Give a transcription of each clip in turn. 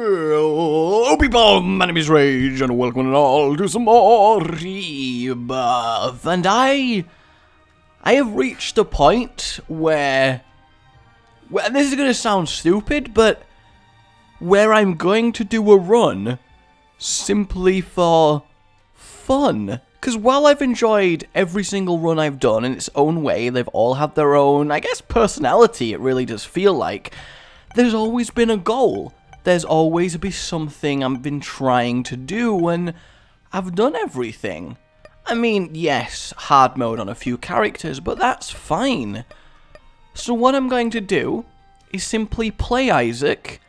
Hello people, my name is Rage, and welcome all to some more Rebirth. And I have reached a point where this is going to sound stupid, but where I'm going to do a run simply for fun. Because while I've enjoyed every single run I've done in its own way, they've all had their own, I guess, personality, it really does feel like, there's always been a goal. There's always been something I've been trying to do, and I've done everything. I mean, yes, hard mode on a few characters, but that's fine. So what I'm going to do is simply play Isaac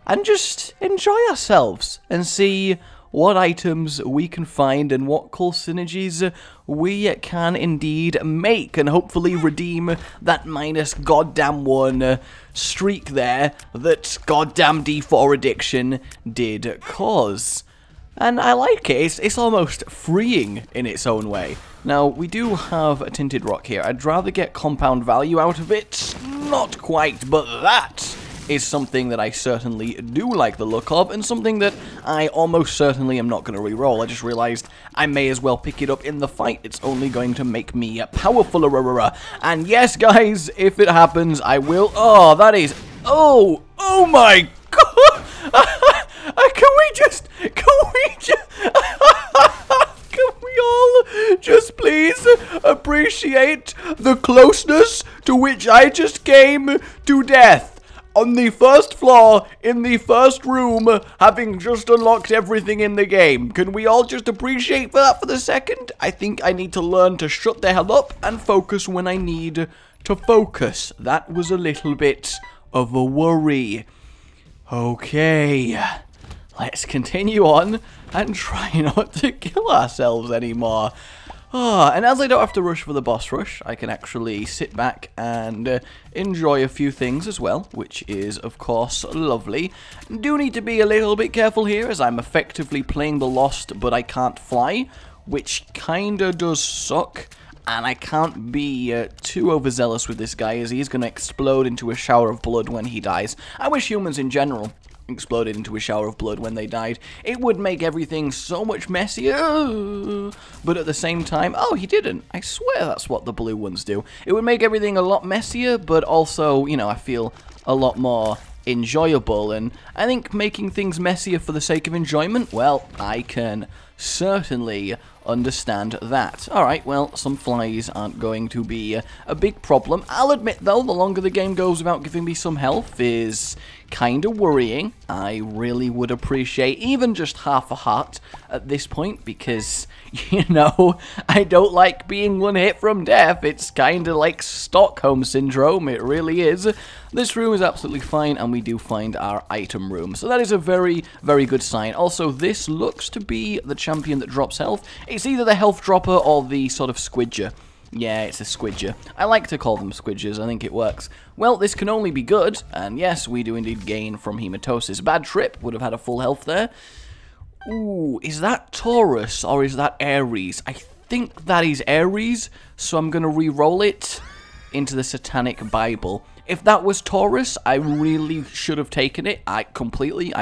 and just enjoy ourselves and see what items we can find and what cool synergies we can indeed make, and hopefully redeem that minus goddamn one streak there that goddamn D4 addiction did cause. And I like it, it's almost freeing in its own way. Now, we do have a tinted rock here. I'd rather get compound value out of it. Not quite, but that is something that I certainly do like the look of, and something that I almost certainly am not going to re-roll. I just realized I may as well pick it up in the fight. It's only going to make me powerfuler. And yes, guys, if it happens, I will. Oh, that is. Oh my god! Can we all just please appreciate the closeness to which I just came to death? On the first floor, in the first room, having just unlocked everything in the game. Can we all just appreciate that for the second? I think I need to learn to shut the hell up and focus when I need to focus. That was a little bit of a worry. Okay, let's continue on and try not to kill ourselves anymore. And as I don't have to rush for the boss rush, I can actually sit back and enjoy a few things as well, which is, of course, lovely. Do need to be a little bit careful here, as I'm effectively playing the Lost, but I can't fly, which kinda does suck. And I can't be too overzealous with this guy, as he's going to explode into a shower of blood when he dies. I wish humans in general exploded into a shower of blood when they died. It would make everything so much messier, but at the same time, oh, he didn't. I swear that's what the blue ones do. It would make everything a lot messier, but also, you know, I feel a lot more enjoyable, and I think making things messier for the sake of enjoyment, well, I can certainly understand that. Alright, well, some flies aren't going to be a big problem. I'll admit, though, the longer the game goes without giving me some health is kind of worrying. I really would appreciate even just half a heart at this point, because, you know, I don't like being one hit from death. It's kind of like Stockholm Syndrome, it really is. This room is absolutely fine, and we do find our item room, so that is a very, very good sign. Also, this looks to be the champion that drops health. It's either the health dropper or the sort of squidger. Yeah, it's a squidger. I like to call them squidgers, I think it works. Well, this can only be good, and yes, we do indeed gain from hematosis. Bad trip, would have had a full health there. Ooh, is that Taurus, or is that Aries? I think that is Aries, so I'm going to re-roll it into the Satanic Bible. If that was Taurus, I really should have taken it. I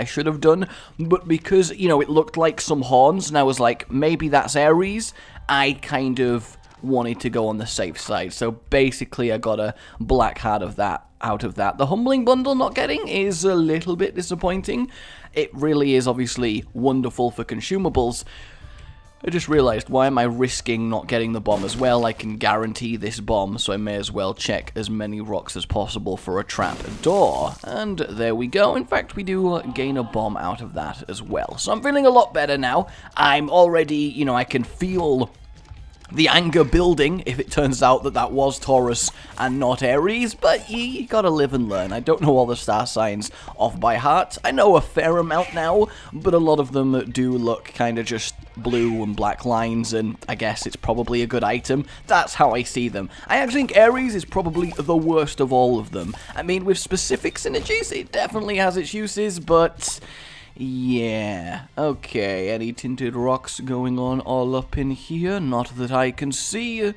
should have done. But because, you know, it looked like some horns, and I was like, maybe that's Aries, I kind of wanted to go on the safe side. So basically, I got a black heart out of that. The Humbling Bundle not getting is a little bit disappointing. It really is obviously wonderful for consumables. I just realized, why am I risking not getting the bomb as well? I can guarantee this bomb, so I may as well check as many rocks as possible for a trap door. And there we go. In fact, we do gain a bomb out of that as well. So I'm feeling a lot better now. I'm already, you know, I can feel the anger building if it turns out that that was Taurus and not Aries, but you gotta live and learn. I don't know all the star signs off by heart. I know a fair amount now, but a lot of them do look kind of just blue and black lines, and I guess it's probably a good item. That's how I see them. I actually think Aries is probably the worst of all of them. I mean, with specific synergies, it definitely has its uses, but yeah, okay, any tinted rocks going on all up in here? Not that I can see.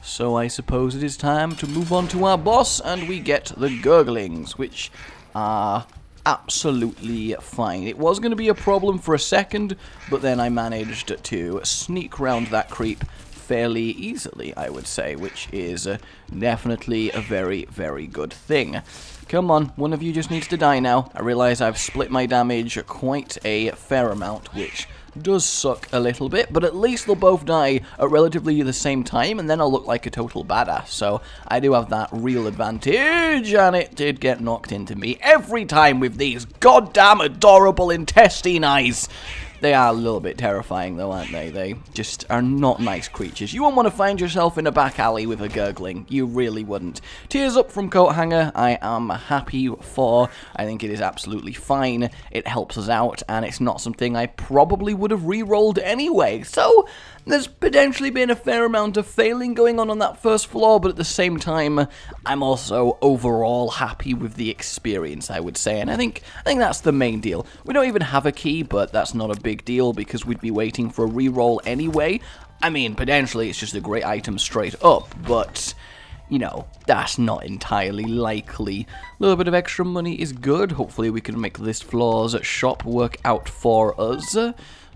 So I suppose it is time to move on to our boss, and we get the Gurglings, which are absolutely fine. It was going to be a problem for a second, but then I managed to sneak around that creep fairly easily, I would say, which is definitely a very, very good thing. Come on, one of you just needs to die now. I realize I've split my damage quite a fair amount, which does suck a little bit, but at least they'll both die at relatively the same time, and then I'll look like a total badass. So I do have that real advantage, and it did get knocked into me every time with these goddamn adorable intestine eyes. They are a little bit terrifying, though, aren't they? They just are not nice creatures. You wouldn't want to find yourself in a back alley with a gurgling. You really wouldn't. Tears up from Coat Hanger, I am happy for. I think it is absolutely fine. It helps us out, and it's not something I probably would have re-rolled anyway. So there's potentially been a fair amount of failing going on that first floor, but at the same time, I'm also overall happy with the experience, I would say. And I think that's the main deal. We don't even have a key, but that's not a big deal because we'd be waiting for a reroll anyway. I mean, potentially it's just a great item straight up, but you know, that's not entirely likely. A little bit of extra money is good. Hopefully we can make this floor's shop work out for us.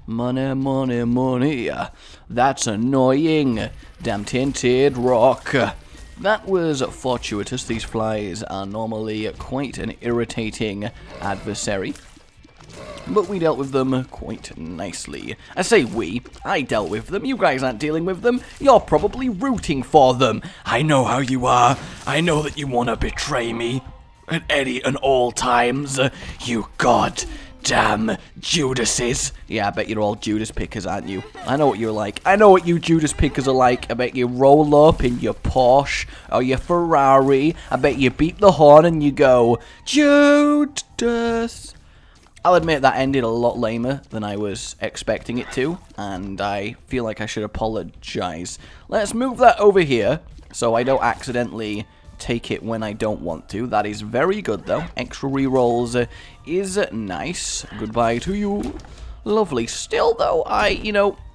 Money, money, money. That's annoying. Damn tinted rock. That was fortuitous. These flies are normally quite an irritating adversary, but we dealt with them quite nicely. I say we. I dealt with them. You guys aren't dealing with them. You're probably rooting for them. I know how you are. I know that you want to betray me at any and all times. You goddamn Judases. Yeah, I bet you're all Judas pickers, aren't you? I know what you're like. I know what you Judas pickers are like. I bet you roll up in your Porsche or your Ferrari. I bet you beat the horn and you go, Judas. I'll admit that ended a lot lamer than I was expecting it to, and I feel like I should apologize. Let's move that over here so I don't accidentally take it when I don't want to. That is very good, though. Extra rerolls is nice. Goodbye to you. Lovely. Still, though, I,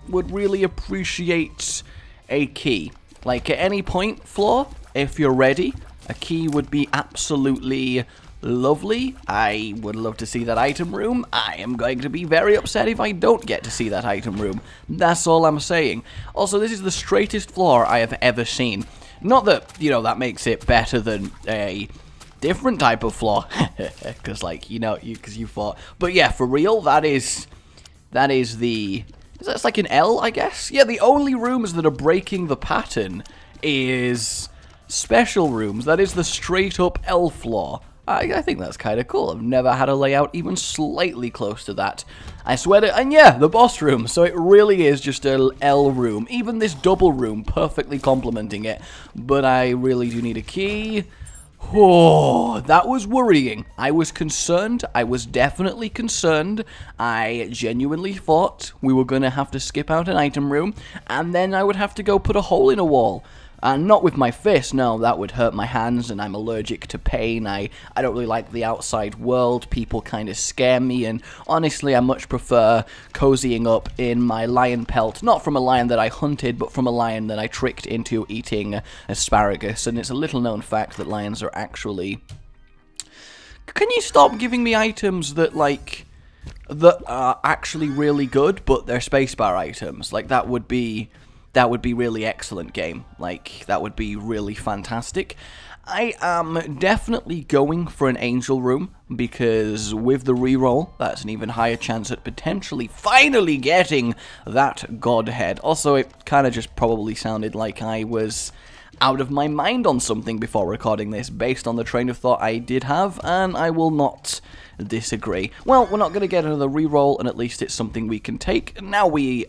would really appreciate a key. Like, at any point, Floor, if you're ready, a key would be absolutely lovely. I would love to see that item room. I am going to be very upset if I don't get to see that item room. That's all I'm saying. Also, this is the straightest floor I have ever seen. Not that, that makes it better than a different type of floor. Because, because you thought. But yeah, for real, that's like an L, I guess? Yeah, the only rooms that are breaking the pattern is special rooms. That is the straight up L floor. I think that's kind of cool. I've never had a layout even slightly close to that. I swear to... And yeah, the boss room. So it really is just a L room. Even this double room perfectly complementing it. But I really do need a key. Oh, that was worrying. I was concerned. I was definitely concerned. I genuinely thought we were going to have to skip out an item room. And then I would have to go put a hole in a wall. And not with my fist, no, that would hurt my hands, and I'm allergic to pain. I don't really like the outside world. People kind of scare me, and honestly, I much prefer cozying up in my lion pelt. Not from a lion that I hunted, but from a lion that I tricked into eating asparagus. And it's a little-known fact that lions are actually... Can you stop giving me items that, that are actually really good, but they're spacebar items? Like, that would be really excellent, game. Like, that would be really fantastic. I am definitely going for an angel room, because with the reroll, that's an even higher chance at potentially finally getting that godhead. Also, it kind of just probably sounded like I was out of my mind on something before recording this, based on the train of thought I did have, and I will not disagree. Well, we're not going to get another reroll, and at least it's something we can take. Now we,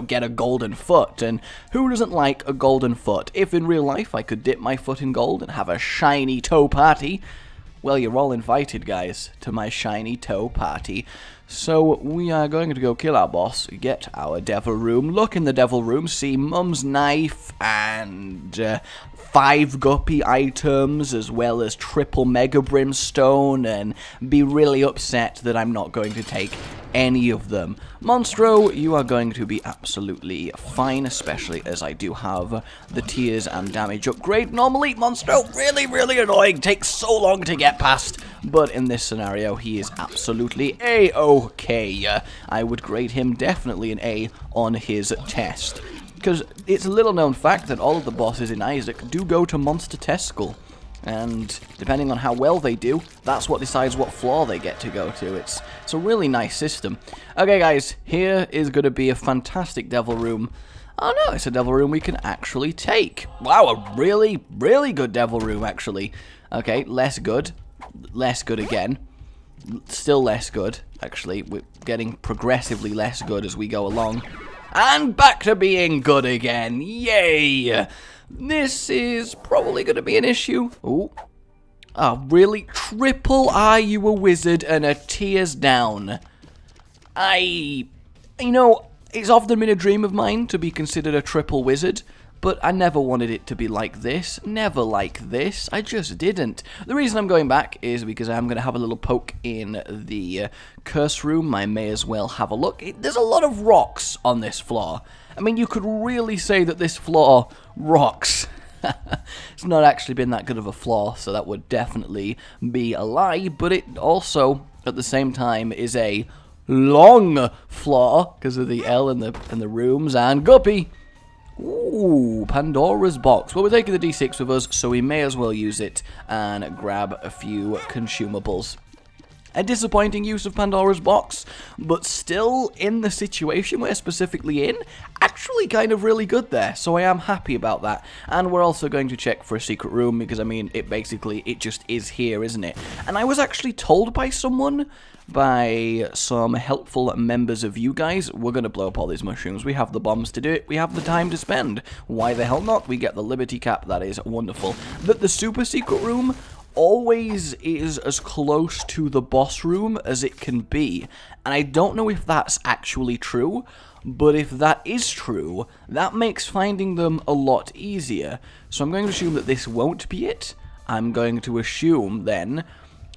get a golden foot, and who doesn't like a golden foot? If in real life I could dip my foot in gold and have a shiny toe party, well, you're all invited, guys, to my shiny toe party. So we are going to go kill our boss, get our devil room, look in the devil room, see Mum's knife and 5 guppy items, as well as triple mega brimstone, and be really upset that I'm not going to take any of them. Monstro, you are going to be absolutely fine, especially as I do have the tears and damage upgrade. Normally, Monstro, really, really annoying, takes so long to get past, but in this scenario, he is absolutely A-okay. I would grade him definitely an A on his test, because it's a little known fact that all of the bosses in Isaac do go to Monster Test School. And depending on how well they do, that's what decides what floor they get to go to. It's a really nice system. Okay, guys, here is going to be a fantastic devil room. Oh no, it's a devil room we can actually take. Wow, a really, really good devil room, actually. Okay, less good again. Still less good, actually. We're getting progressively less good as we go along. And back to being good again. Yay! This is probably going to be an issue. Ooh. Oh, really? Triple are you a wizard and a tears down? You know, it's often been a dream of mine to be considered a triple wizard, but I never wanted it to be like this. Never like this. I just didn't. The reason I'm going back is because I'm going to have a little poke in the curse room. I may as well have a look. There's a lot of rocks on this floor. I mean, you could really say that this floor rocks. It's not actually been that good of a floor, so that would definitely be a lie, but it also, at the same time, is a long floor because of the L in the rooms, and Guppy. Ooh, Pandora's box. Well, we're taking the D6 with us, so we may as well use it and grab a few consumables. A disappointing use of Pandora's box, but still in the situation we're specifically in, actually kind of really good there, so I am happy about that. And we're also going to check for a secret room, because I mean, it just is here, isn't it? And I was actually told by someone, by some helpful members of you guys, we're going to blow up all these mushrooms. We have the bombs to do it, we have the time to spend. Why the hell not? We get the Liberty Cap, that is wonderful. But the super secret room always is as close to the boss room as it can be, and I don't know if that's actually true, but if that is true, that makes finding them a lot easier. So I'm going to assume that this won't be it. I'm going to assume then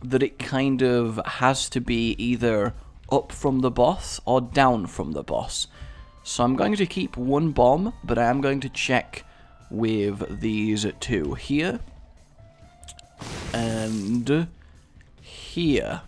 that it kind of has to be either up from the boss or down from the boss. So I'm going to keep one bomb, but I am going to check with these two here and here.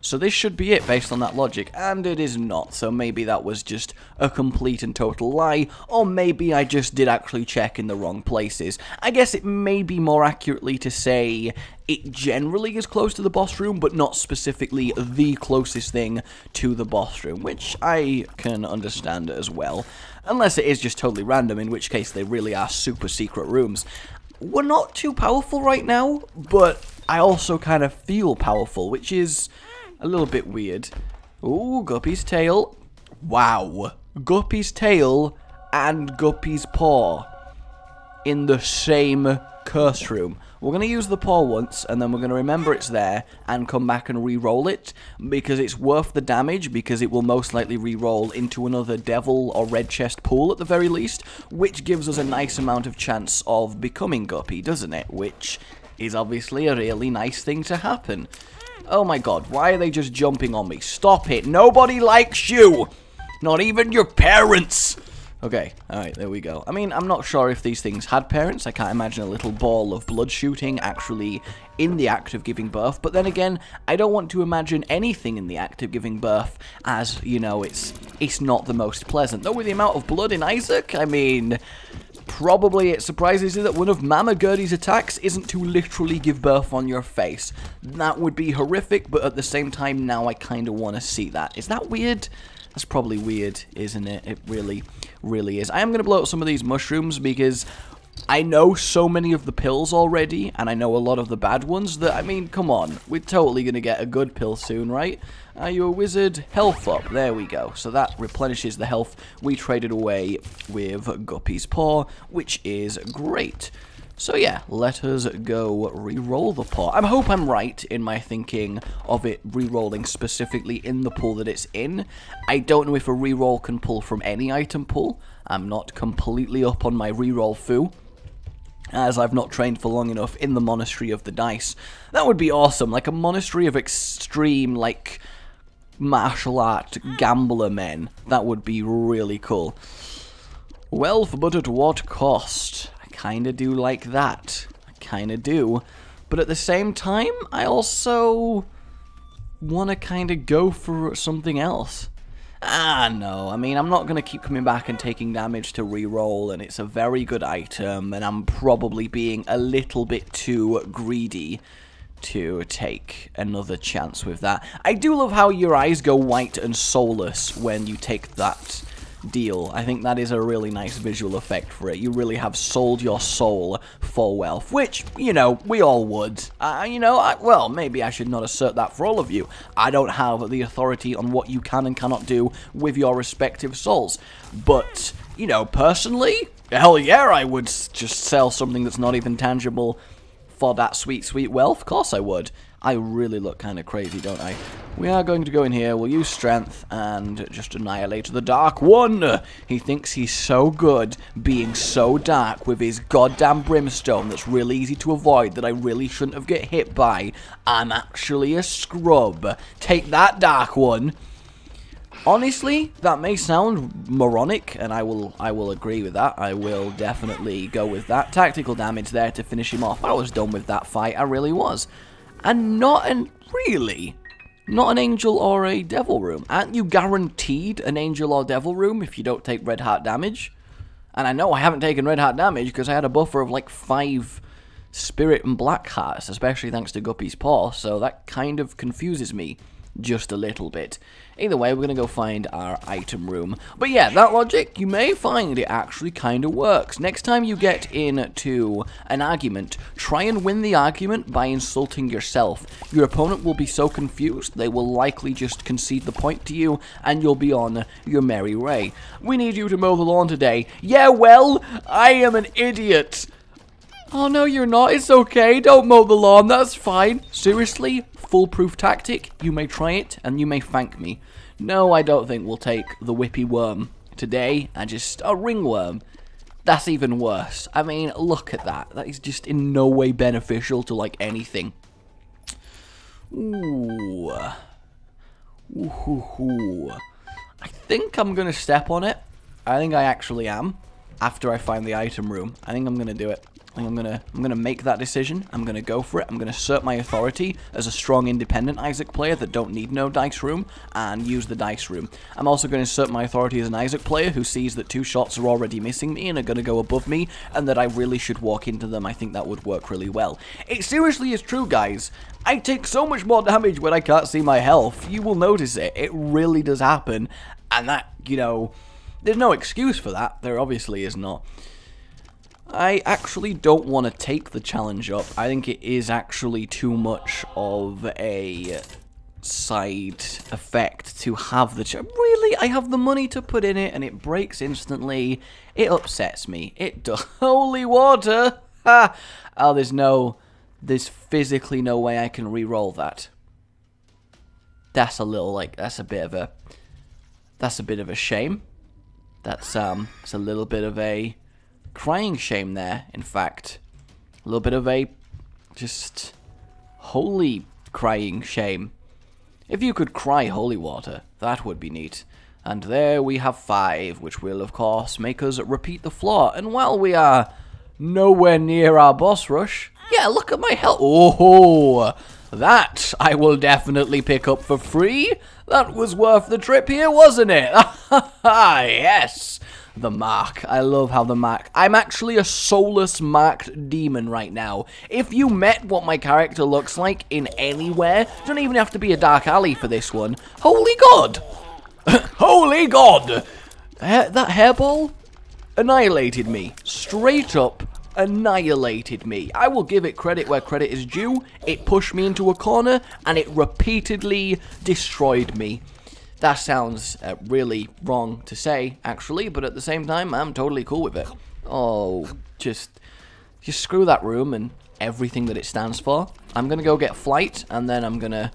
So this should be it based on that logic, and it is not, so maybe that was just a complete and total lie, or maybe I just did actually check in the wrong places. I guess it may be more accurately to say it generally is close to the boss room, but not specifically the closest thing to the boss room, which I can understand as well. Unless it is just totally random, in which case they really are super secret rooms. We're not too powerful right now, but I also kind of feel powerful, which is a little bit weird. Ooh, Guppy's tail. Wow. Guppy's tail and Guppy's paw in the same curse room. We're going to use the paw once, and then we're going to remember it's there and come back and re-roll it, because it's worth the damage, because it will most likely re-roll into another devil or red chest pool at the very least, which gives us a nice amount of chance of becoming Guppy, doesn't it? Which is obviously a really nice thing to happen. Oh my god, why are they just jumping on me? Stop it. Nobody likes you. Not even your parents. Okay, alright, there we go. I mean, I'm not sure if these things had parents. I can't imagine a little ball of blood shooting actually in the act of giving birth. But then again, I don't want to imagine anything in the act of giving birth as, you know, it's not the most pleasant. Though with the amount of blood in Isaac, I mean, probably it surprises you that one of Mama Gertie's attacks isn't to literally give birth on your face. That would be horrific, but at the same time, now I kind of want to see that. Is that weird? That's probably weird, isn't it? It really, really is. I am going to blow up some of these mushrooms because I know so many of the pills already, and I know a lot of the bad ones that, I mean, come on. We're totally going to get a good pill soon, right? Are you a wizard? Health up. There we go. So that replenishes the health we traded away with Guppy's paw, which is great. So yeah, let us go re-roll the paw. I hope I'm right in my thinking of it re-rolling specifically in the pool that it's in. I don't know if a re-roll can pull from any item pool. I'm not completely up on my re-roll foo, as I've not trained for long enough in the Monastery of the Dice. That would be awesome, like a Monastery of Extreme, like martial art gambler men. That would be really cool. Wealth, but at what cost? I kinda do like that. I kinda do. But at the same time, I also wanna kinda go for something else. No, I mean, I'm not going to keep coming back and taking damage to reroll, and it's a very good item, and I'm probably being a little bit too greedy to take another chance with that. I do love how your eyes go white and soulless when you take that deal. I think that is a really nice visual effect for it. You really have sold your soul for wealth, which, you know, we all would. Well, maybe I should not assert that for all of you. I don't have the authority on what you can and cannot do with your respective souls. But, you know, personally, hell yeah, I would just sell something that's not even tangible for that sweet, sweet wealth. Of course I would. I really look kind of crazy, don't I? We are going to go in here, we'll use strength, and just annihilate the Dark One! He thinks he's so good, being so dark with his goddamn brimstone that's really easy to avoid, that I really shouldn't have get hit by. I'm actually a scrub. Take that, Dark One! Honestly, that may sound moronic, and I will agree with that. I will definitely go with that. Tactical damage there to finish him off. I was done with that fight, I really was. And not an angel or a devil room. Aren't you guaranteed an angel or devil room if you don't take red heart damage? And I know I haven't taken red heart damage because I had a buffer of like 5 spirit and black hearts, especially thanks to Guppy's paw, so that kind of confuses me just a little bit. Either way, we're going to go find our item room. But yeah, that logic, you may find it actually kind of works. Next time you get into an argument, try and win the argument by insulting yourself. Your opponent will be so confused, they will likely just concede the point to you, and you'll be on your merry way. We need you to mow the lawn today. Yeah, well, I am an idiot. Oh, no, you're not. It's okay. Don't mow the lawn. That's fine. Seriously? Foolproof tactic? You may try it, and you may thank me. No, I don't think we'll take the whippy worm today, and just a ringworm. That's even worse. I mean, look at that. That is just in no way beneficial to, like, anything. Ooh. Ooh. I think I'm going to step on it. I think I actually am. After I find the item room. I think I'm going to do it. I think I'm gonna make that decision. I'm gonna go for it. I'm gonna assert my authority as a strong, independent Isaac player that don't need no dice room, and use the dice room. I'm also gonna assert my authority as an Isaac player who sees that 2 shots are already missing me and are gonna go above me, and that I really should walk into them. I think that would work really well. It seriously is true, guys. I take so much more damage when I can't see my health. You will notice it. It really does happen, and that, you know, there's no excuse for that. There obviously is not. I actually don't want to take the challenge up. I think it is actually too much of a side effect to have the Really? I have the money to put in it and it breaks instantly. It upsets me. It does. Holy water! Ha! Oh, there's physically no way I can re-roll that. That's a little, like, that's a bit of a shame. That's it's a little bit of a crying shame there, in fact. A little bit of a just holy crying shame. If you could cry holy water, that would be neat. And there we have 5, which will, of course, make us repeat the floor. And while we are nowhere near our boss rush, yeah, look at my health. Oh, that I will definitely pick up for free. That was worth the trip here, wasn't it? Yes. The mark. I love how the mark... I'm actually a soulless marked demon right now. If you met what my character looks like in anywhere, don't even have to be a dark alley for this one. Holy God! Holy God! That hairball annihilated me. Straight up annihilated me. I will give it credit where credit is due. It pushed me into a corner, and it repeatedly destroyed me. That sounds really wrong to say, actually, but at the same time, I'm totally cool with it. Oh, just screw that room and everything that it stands for. I'm gonna go get flight, and then I'm gonna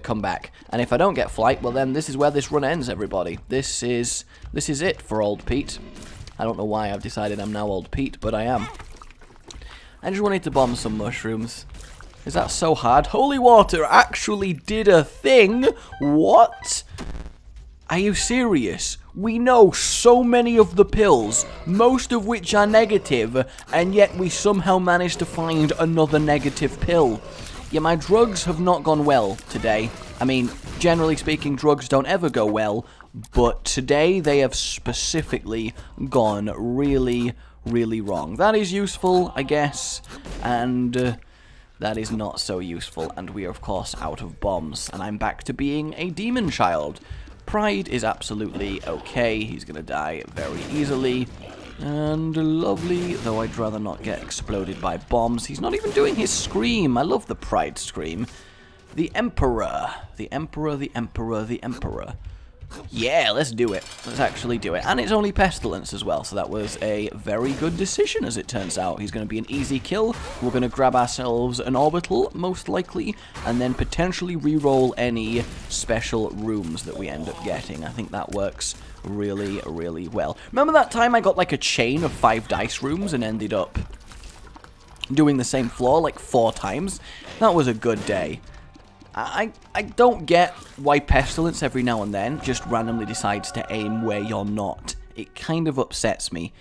come back. And if I don't get flight, well then this is where this run ends, everybody. This is it for old Pete. I don't know why I've decided I'm now old Pete, but I am. I just wanted to bomb some mushrooms. Is that so hard? Holy water actually did a thing? What? Are you serious? We know so many of the pills, most of which are negative, and yet we somehow managed to find another negative pill. Yeah, my drugs have not gone well today. I mean, generally speaking, drugs don't ever go well, but today they have specifically gone really, really wrong. That is useful, I guess, and that is not so useful, and we are, of course, out of bombs, and I'm back to being a demon child. Pride is absolutely okay. He's going to die very easily. And lovely, though I'd rather not get exploded by bombs. He's not even doing his scream. I love the Pride scream. The Emperor. The Emperor, the Emperor, the Emperor. Yeah, let's do it. Let's actually do it. And it's only Pestilence as well, so that was a very good decision, as it turns out. He's going to be an easy kill. We're going to grab ourselves an orbital, most likely, and then potentially re-roll any special rooms that we end up getting. I think that works really, really well. Remember that time I got like a chain of 5 dice rooms and ended up doing the same floor like 4 times? That was a good day. I don't get why Pestilence every now and then just randomly decides to aim where you're not. It kind of upsets me.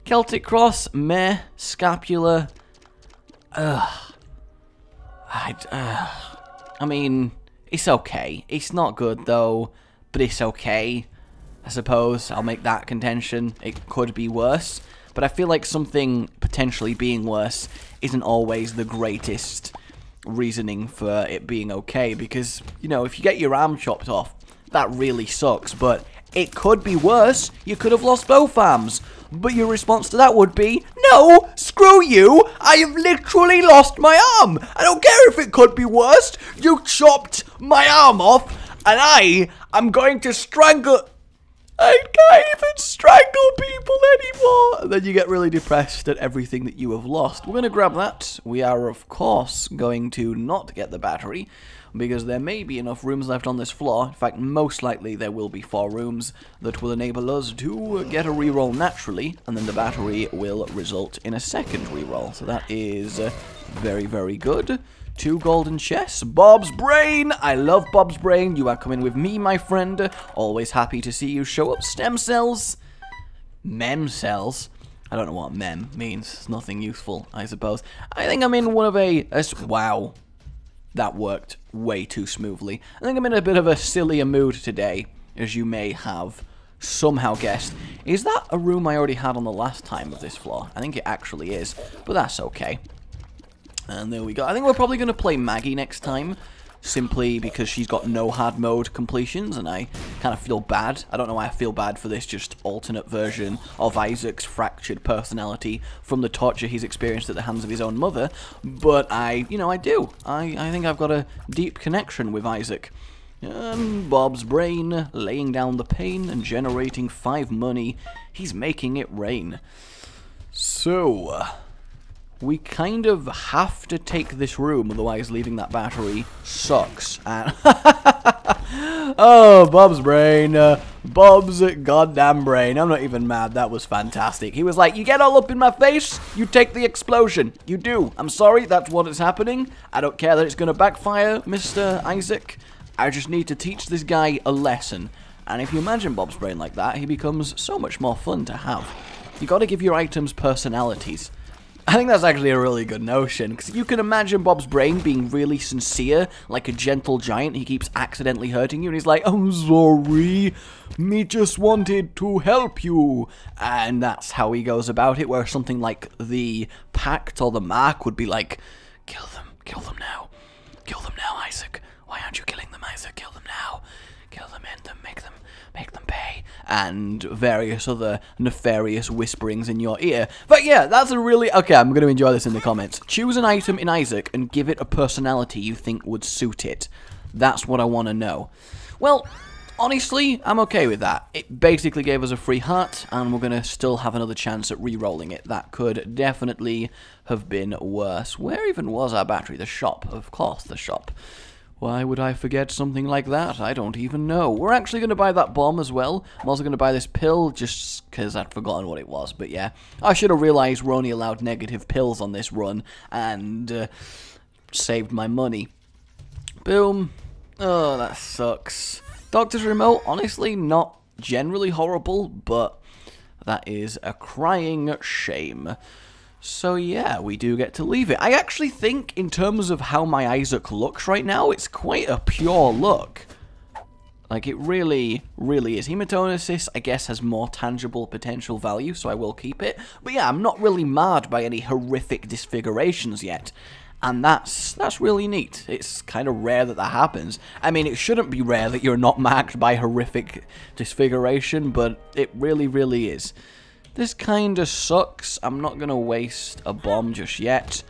Celtic Cross, meh. Scapula, I mean, it's okay. It's not good though, but it's okay. I suppose I'll make that contention. It could be worse, but I feel like something potentially being worse isn't always the greatest reasoning for it being okay, because, you know, if you get your arm chopped off, that really sucks, but it could be worse. You could have lost both arms, but your response to that would be, no, screw you, I have literally lost my arm. I don't care if it could be worse. You chopped my arm off, and I'm going to strangle... I can't even strangle people anymore. And then you get really depressed at everything that you have lost. We're going to grab that. We are, of course, going to not get the battery, because there may be enough rooms left on this floor. In fact, most likely there will be 4 rooms that will enable us to get a reroll naturally, and then the battery will result in a second reroll. So that is very, very good. 2 golden chests. Bob's Brain! I love Bob's Brain. You are coming with me, my friend. Always happy to see you show up. Stem cells. Mem cells. I don't know what mem means. It's nothing useful, I suppose. I think I'm in one of a... Wow. That worked way too smoothly. I think I'm in a bit of a sillier mood today, as you may have somehow guessed. Is that a room I already had on the last time of this floor? I think it actually is, but that's okay. And there we go. I think we're probably going to play Maggie next time, simply because she's got no hard mode completions, and I kind of feel bad. I don't know why I feel bad for this just alternate version of Isaac's fractured personality from the torture he's experienced at the hands of his own mother, but I do. I think I've got a deep connection with Isaac. Bob's Brain, laying down the pain and generating 5 money. He's making it rain. So... we kind of have to take this room, otherwise leaving that battery sucks. And oh, Bob's Brain. Bob's goddamn brain. I'm not even mad. That was fantastic. He was like, you get all up in my face, you take the explosion. You do. I'm sorry, that's what is happening. I don't care that it's going to backfire, Mr. Isaac. I just need to teach this guy a lesson. And if you imagine Bob's Brain like that, he becomes so much more fun to have. You got to give your items personalities. I think that's actually a really good notion, because you can imagine Bob's Brain being really sincere, like a gentle giant. He keeps accidentally hurting you, and he's like, I'm sorry, me just wanted to help you. And that's how he goes about it, where something like the Pact or the Mark would be like, kill them now, Isaac. Why aren't you killing them, Isaac? Kill them now. Kill them, end them, make them pay, and various other nefarious whisperings in your ear. But yeah, that's a really... okay, I'm going to enjoy this in the comments. Choose an item in Isaac and give it a personality you think would suit it. That's what I want to know. Well, honestly, I'm okay with that. It basically gave us a free heart, and we're going to still have another chance at re-rolling it. That could definitely have been worse. Where even was our battery? The shop. Of course, the shop. Why would I forget something like that? I don't even know. We're actually going to buy that bomb as well. I'm also going to buy this pill just because I'd forgotten what it was. But yeah, I should have realized we're only allowed negative pills on this run. And saved my money. Boom. Oh, that sucks. Doctor's remote, honestly, not generally horrible, but that is a crying shame. So yeah, we do get to leave it. I actually think, in terms of how my Isaac looks right now, it's quite a pure look. Like, it really, really is. Hematonesis, I guess, has more tangible potential value, so I will keep it. But yeah, I'm not really marred by any horrific disfigurations yet. And that's really neat. It's kind of rare that that happens. I mean, it shouldn't be rare that you're not marked by horrific disfiguration, but it really, really is. This kind of sucks. I'm not going to waste a bomb just yet.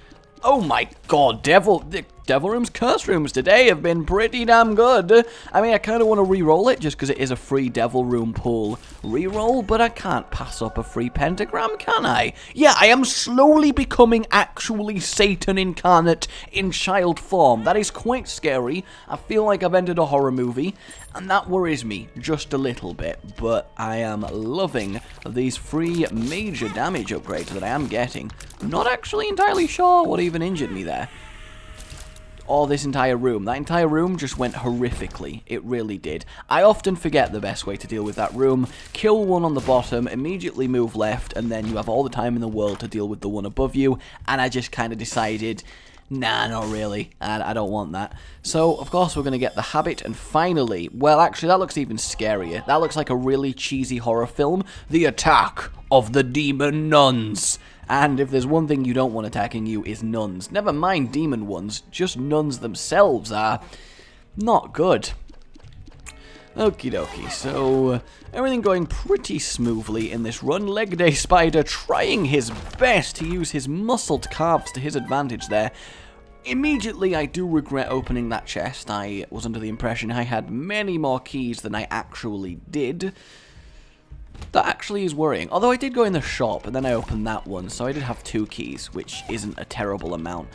Oh my god, the Devil Room's curse rooms today have been pretty damn good. I mean, I kind of want to re-roll it just because it is a free Devil Room pool re-roll, but I can't pass up a free pentagram, can I? Yeah, I am slowly becoming actually Satan incarnate in child form. That is quite scary. I feel like I've entered a horror movie, and that worries me just a little bit, but I am loving these free major damage upgrades that I am getting. Not actually entirely sure what even injured me there. Or this entire room. That entire room just went horrifically. It really did. I often forget the best way to deal with that room. Kill one on the bottom, immediately move left, and then you have all the time in the world to deal with the one above you. And I just kind of decided, nah, not really. I don't want that. So, of course, we're going to get the habit, and finally, well, actually, that looks even scarier. That looks like a really cheesy horror film. The Attack of the Demon Nuns. And if there's one thing you don't want attacking you is nuns. Never mind demon ones, just nuns themselves are not good. Okie dokie, so everything going pretty smoothly in this run. Leg Day Spider trying his best to use his muscled calves to his advantage there. Immediately, I do regret opening that chest. I was under the impression I had many more keys than I actually did. That actually is worrying. Although I did go in the shop, and then I opened that one, so I did have 2 keys, which isn't a terrible amount.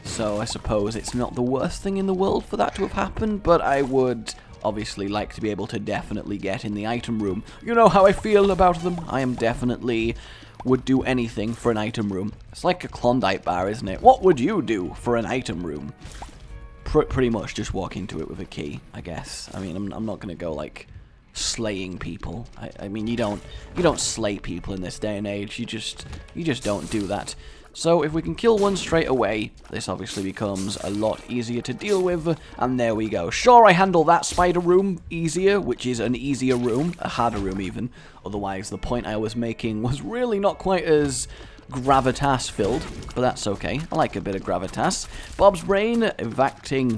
So I suppose it's not the worst thing in the world for that to have happened, but I would obviously like to be able to definitely get in the item room. You know how I feel about them. I am definitely would do anything for an item room. It's like a Klondike bar, isn't it? What would you do for an item room? Pretty much just walk into it with a key, I guess. I mean, I'm not going to go, like, slaying people. I mean, you don't slay people in this day and age. You just don't do that. So if we can kill one straight away, this obviously becomes a lot easier to deal with, and there we go. Sure, I handle that spider room easier, which is an easier room, a harder room even. Otherwise, the point I was making was really not quite as gravitas filled, but that's okay. I like a bit of gravitas. Bob's brain evicting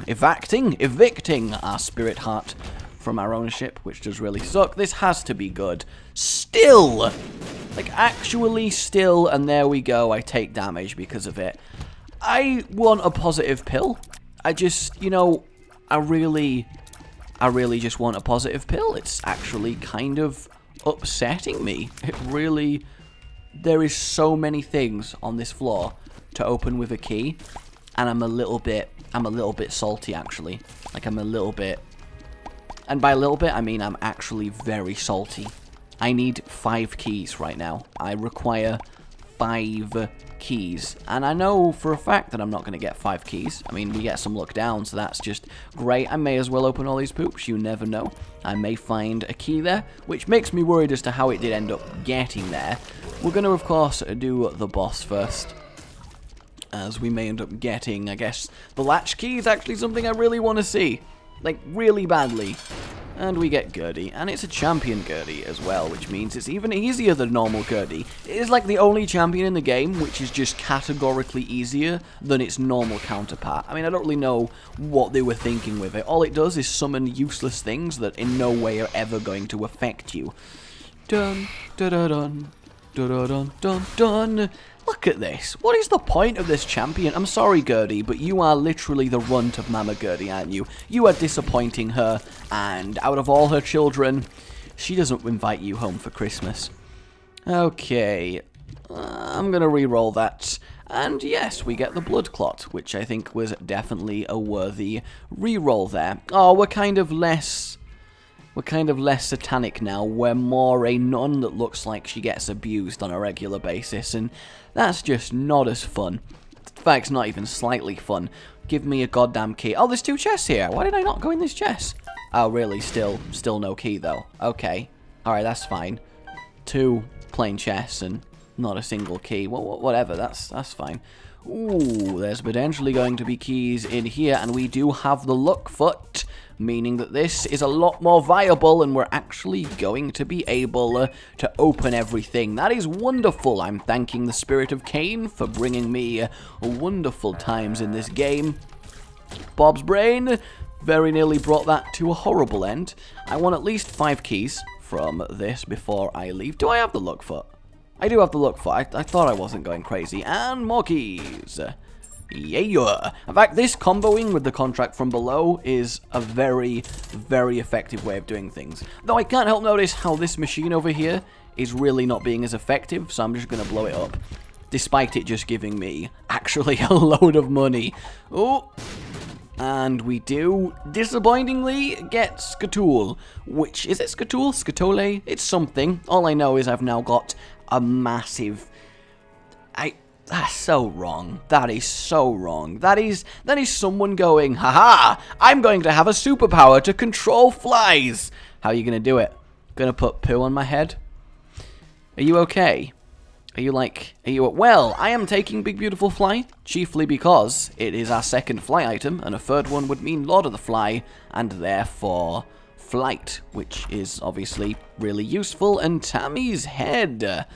our spirit heart from our ownership, which does really suck. This has to be good. Still! Like, actually still, and there we go. I take damage because of it. I want a positive pill. I just, you know, I really just want a positive pill. It's actually kind of upsetting me. It really... There is so many things on this floor to open with a key, and I'm a little bit salty, actually. Like, I'm a little bit... And by a little bit, I mean I'm actually very salty. I need 5 keys right now. I require 5 keys. And I know for a fact that I'm not going to get 5 keys. I mean, we get some luck down, so that's just great. I may as well open all these poops. You never know. I may find a key there, which makes me worried as to how it did end up getting there. We're going to, of course, do the boss first, as we may end up getting, I guess, the latch key is actually something I really want to see. Like, really badly. And we get Gurdy, and it's a champion Gurdy as well, which means it's even easier than normal Gurdy. It is like the only champion in the game which is just categorically easier than its normal counterpart. I mean, I don't really know what they were thinking with it. All it does is summon useless things that in no way are ever going to affect you. Dun, dun, dun, dun, dun, dun, dun, dun. Look at this. What is the point of this champion? I'm sorry, Gurdy, but you are literally the runt of Mama Gurdy, aren't you? You are disappointing her, and out of all her children, she doesn't invite you home for Christmas. Okay, I'm going to re-roll that. And yes, we get the blood clot, which I think was definitely a worthy re-roll there. Oh, we're kind of less satanic now. We're more a nun that looks like she gets abused on a regular basis, and that's just not as fun. In fact, it's not even slightly fun. Give me a goddamn key. Oh, there's 2 chests here. Why did I not go in this chest? Oh, really? Still no key, though. Okay. Alright, that's fine. 2 plain chests and not a single key. Well, whatever, that's fine. Ooh, there's potentially going to be keys in here, and we do have the luck foot, meaning that this is a lot more viable, and we're actually going to be able to open everything. That is wonderful. I'm thanking the Spirit of Cain for bringing me wonderful times in this game. Bob's brain very nearly brought that to a horrible end. I want at least 5 keys from this before I leave. Do I have the luck foot? I do have the luck foot. I thought I wasn't going crazy. And more keys. Yeah. In fact, this comboing with the contract from below is a very, very effective way of doing things. Though I can't help notice how this machine over here is really not being as effective, so I'm just going to blow it up. Despite it just giving me actually a load of money. Oh. And we do, disappointingly, get Skatool. Which, is it Skatool? Skatole? It's something. All I know is I've now got a massive... That's so wrong. That is so wrong. That is someone going, haha, I'm going to have a superpower to control flies. How are you going to do it? Going to put poo on my head? Are you okay? Well, I am taking Big Beautiful Fly, chiefly because it is our second fly item, and a third one would mean Lord of the Fly, and therefore flight, which is obviously really useful, and Tammy's head.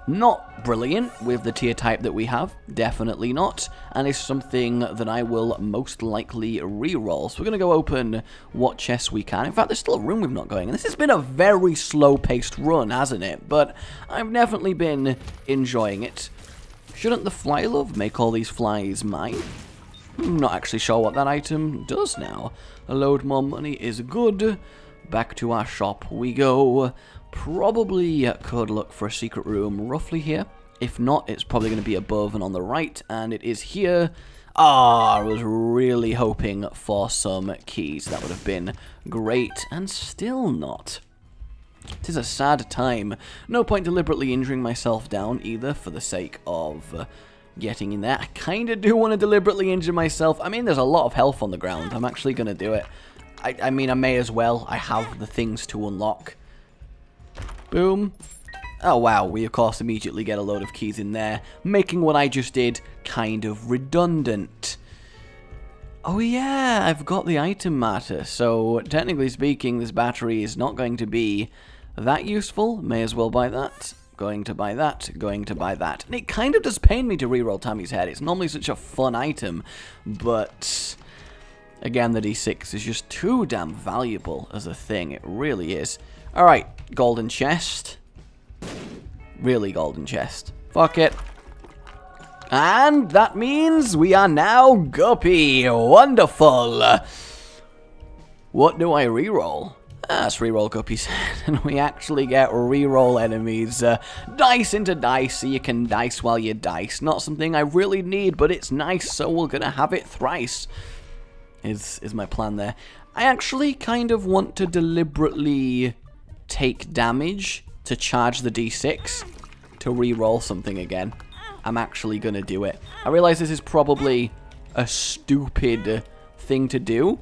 Not brilliant with the tier type that we have, definitely not, and is something that I will most likely re-roll. So we're going to go open what chests we can. In fact, there's still a room we've not going, and this has been a very slow-paced run, hasn't it? But I've definitely been enjoying it. Shouldn't the fly love make all these flies mine? I'm not actually sure what that item does now. A load more money is good. Back to our shop we go. Probably could look for a secret room roughly here. If not, it's probably going to be above and on the right, and it is here. Ah, I was really hoping for some keys. That would have been great, and still not. It is a sad time. No point deliberately injuring myself down either for the sake of getting in there. I kind of do want to deliberately injure myself. I mean, there's a lot of health on the ground. I'm actually going to do it. I mean, I may as well. I have the things to unlock. Boom. Oh, wow. We, of course, immediately get a load of keys in there, making what I just did kind of redundant. Oh, yeah. I've got the item matter. So, technically speaking, this battery is not going to be that useful. May as well buy that. Going to buy that. Going to buy that. And it kind of does pain me to reroll Tammy's head. It's normally such a fun item, but... Again, the D6 is just too damn valuable as a thing. It really is. Alright, golden chest. Really golden chest. Fuck it. And that means we are now Guppy. Wonderful. What do I reroll? Let's reroll Guppy's head, and we actually get reroll enemies. Dice into dice, so you can dice while you dice. Not something I really need, but it's nice, so we're gonna have it thrice. Is my plan there. I actually kind of want to deliberately take damage to charge the D6 to re-roll something again. I'm actually going to do it. I realize this is probably a stupid thing to do,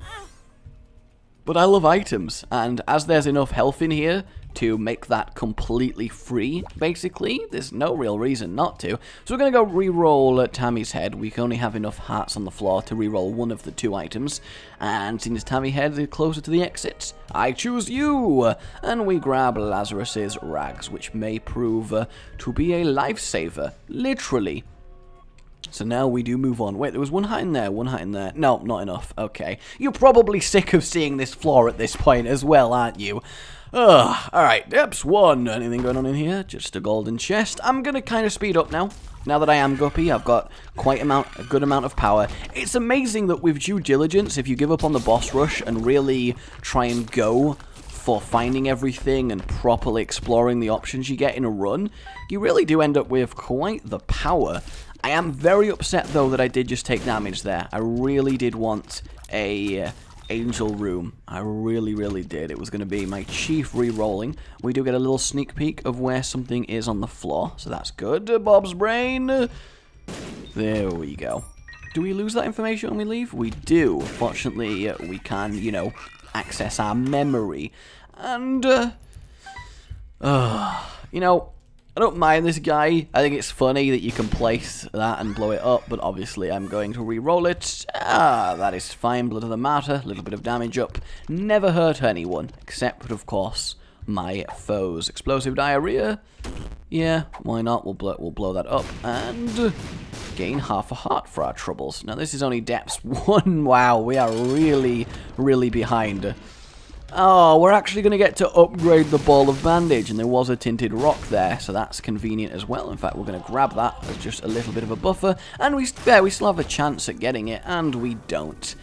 but I love items, and as there's enough health in here to make that completely free, basically, there's no real reason not to. So we're going to go re-roll Tammy's head. We can only have enough hearts on the floor to re-roll one of the 2 items, and since Tammy's head is closer to the exit, I choose you! And we grab Lazarus's rags, which may prove to be a lifesaver, literally. So now we do move on. Wait, there was one heart in there, one heart in there. No, not enough. Okay. You're probably sick of seeing this floor at this point as well, aren't you? Ugh. Alright, depths 1. Anything going on in here? Just a golden chest. I'm going to kind of speed up now. Now that I am Guppy, I've got a good amount of power. It's amazing that with due diligence, if you give up on the boss rush and really try and go for finding everything and properly exploring the options you get in a run, you really do end up with quite the power. I am very upset, though, that I did just take damage there. I really did want a angel room. I really, really did. It was going to be my chief re-rolling. We do get a little sneak peek of where something is on the floor, so that's good. Bob's brain. There we go. Do we lose that information when we leave? We do. Fortunately, we can, you know, access our memory. And, you know, I don't mind this guy. I think it's funny that you can place that and blow it up, but obviously I'm going to re-roll it. That is fine. Blood of the martyr, a little bit of damage up. Never hurt anyone, except, of course, my foes. Explosive diarrhea? Yeah, why not? We'll blow that up and gain half a heart for our troubles. Now, this is only depths 1. Wow, we are really, really behind. Oh, we're actually going to get to upgrade the ball of bandage, and there was a tinted rock there, so that's convenient as well. In fact, we're going to grab that as just a little bit of a buffer, and we still have a chance at getting it, and we don't.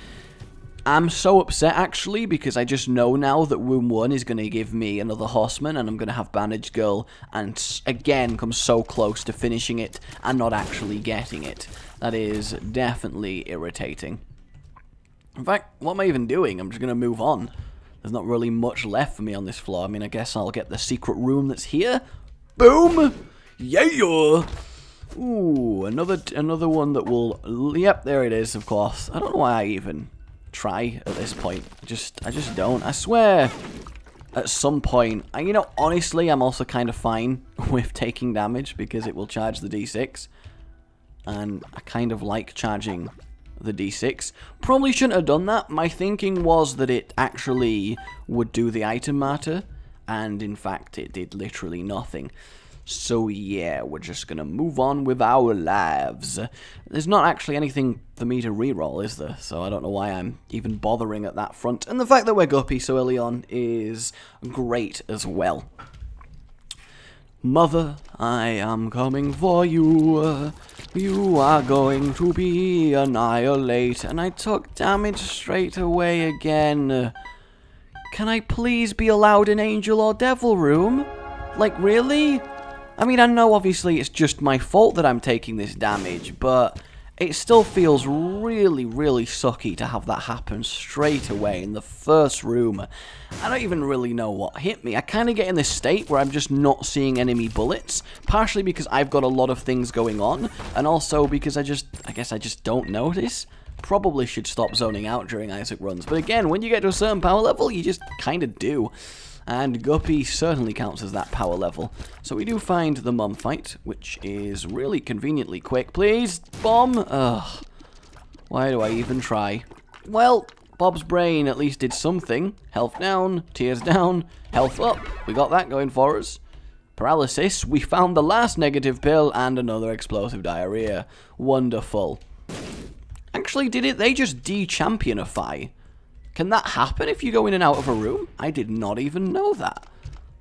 I'm so upset, actually, because I just know now that Room 1 is going to give me another horseman, and I'm going to have Bandage Girl, and again come so close to finishing it and not actually getting it. That is definitely irritating. In fact, what am I even doing? I'm just going to move on. There's not really much left for me on this floor. I mean, I guess I'll get the secret room that's here. Boom! Yeah! Ooh, another one that will... Yep, there it is, of course. I don't know why I even try at this point. I just don't. I swear, at some point... And, you know, honestly, I'm also kind of fine with taking damage because it will charge the D6. And I kind of like charging the D6. Probably shouldn't have done that. My thinking was that it actually would do the item matter, and in fact it did literally nothing. So yeah, we're just gonna move on with our lives. There's not actually anything for me to reroll, is there? So I don't know why I'm even bothering at that front. And the fact that we're guppy so early on is great as well. Mother, I am coming for you. You are going to be annihilated. And I took damage straight away again. Can I please be allowed an angel or devil room? Like, really? I mean, I know obviously it's just my fault that I'm taking this damage, but it still feels really, really sucky to have that happen straight away in the first room. I don't even really know what hit me. I kind of get in this state where I'm just not seeing enemy bullets, partially because I've got a lot of things going on, and also because I guess I just don't notice. Probably should stop zoning out during Isaac runs, but again, when you get to a certain power level, you just kind of do. And Guppy certainly counts as that power level. So we do find the mum fight, which is really conveniently quick. Please, bomb! Ugh. Why do I even try? Well, Bob's brain at least did something. Health down, tears down, health up. We got that going for us. Paralysis, we found the last negative pill and another explosive diarrhea. Wonderful. Actually, they just de-championify? Can that happen if you go in and out of a room? I did not even know that.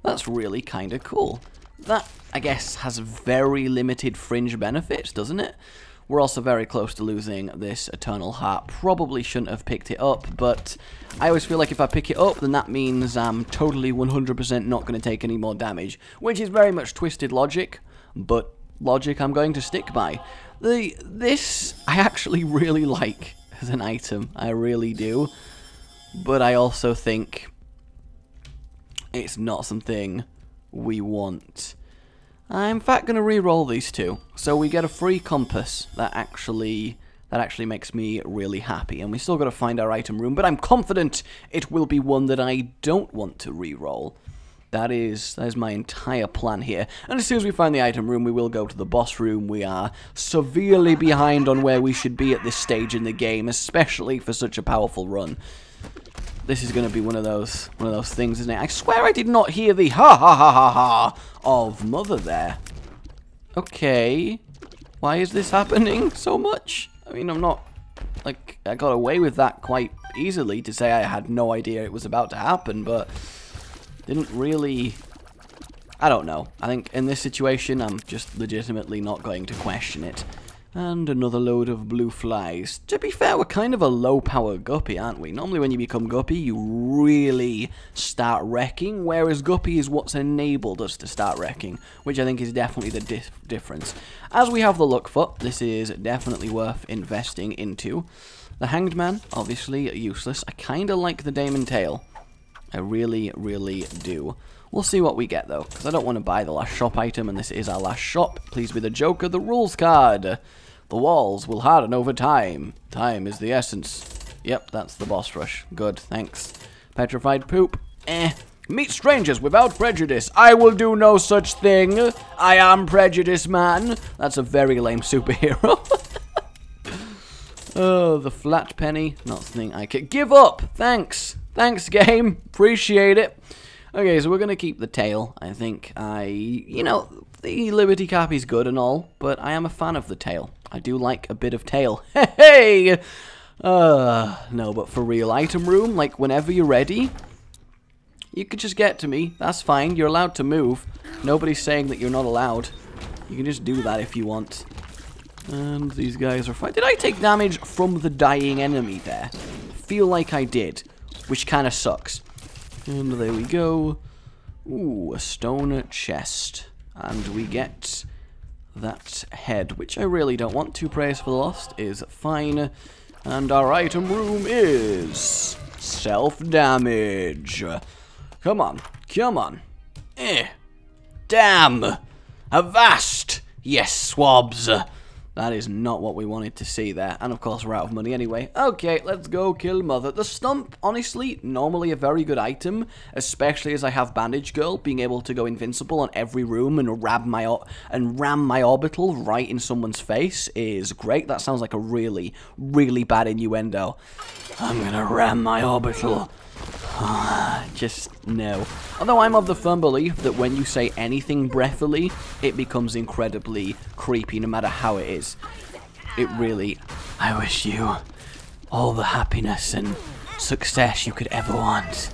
That's really kind of cool. That, I guess, has very limited fringe benefits, doesn't it? We're also very close to losing this Eternal Heart. Probably shouldn't have picked it up, but I always feel like if I pick it up, then that means I'm totally 100% not going to take any more damage, which is very much twisted logic, but logic I'm going to stick by. This I actually really like as an item. I really do. But I also think it's not something we want. I'm in fact going to re-roll these two. So we get a free compass that actually makes me really happy. And we still got to find our item room, but I'm confident it will be one that I don't want to re-roll. That is my entire plan here. And as soon as we find the item room, we will go to the boss room. We are severely behind on where we should be at this stage in the game, especially for such a powerful run. This is going to be one of those things, isn't it? I swear I did not hear the ha ha ha ha ha of Mother there. Okay. Why is this happening so much? I mean, I'm not... Like, I got away with that quite easily to say I had no idea it was about to happen, but... Didn't really... I don't know. I think in this situation, I'm just legitimately not going to question it. And another load of blue flies. To be fair, we're kind of a low-power Guppy, aren't we? Normally when you become Guppy, you really start wrecking, whereas Guppy is what's enabled us to start wrecking, which I think is definitely the difference. As we have the Luck Foot, this is definitely worth investing into. The Hanged Man, obviously useless. I kind of like the Daemon Tail. I really, really do. We'll see what we get, though, because I don't want to buy the last shop item, and this is our last shop. Please be the Joker, the rules card. The walls will harden over time. Time is the essence. Yep, that's the boss rush. Good, thanks. Petrified poop. Meet strangers without prejudice. I will do no such thing. I am Prejudice Man. That's a very lame superhero. Oh, the flat penny. Not something I can give up. Thanks. Thanks, game. Appreciate it. Okay, so we're going to keep the tail. I think you know, the Liberty Cap is good and all, but I am a fan of the tail. I do like a bit of tail. Hey! No, but for real, item room, like, whenever you're ready, you could just get to me. That's fine. You're allowed to move. Nobody's saying that you're not allowed. You can just do that if you want. And these guys are fine. Did I take damage from the dying enemy there? I feel like I did, which kind of sucks. And there we go. Ooh, a stone chest. And we get that head, which I really don't want to. Praise for the Lost is fine. And our item room is self-damage. Come on. Come on. Damn. Avast. Yes, swabs. That is not what we wanted to see there. And of course, we're out of money anyway. Okay, let's go kill Mother. The stump, honestly, normally a very good item, especially as I have Bandage Girl. Being able to go invincible on every room and ram my orbital right in someone's face is great. That sounds like a really, really bad innuendo. I'm gonna ram my orbital. Just no. Although I'm of the firm belief that when you say anything breathily, it becomes incredibly creepy no matter how it is. It really... I wish you all the happiness and success you could ever want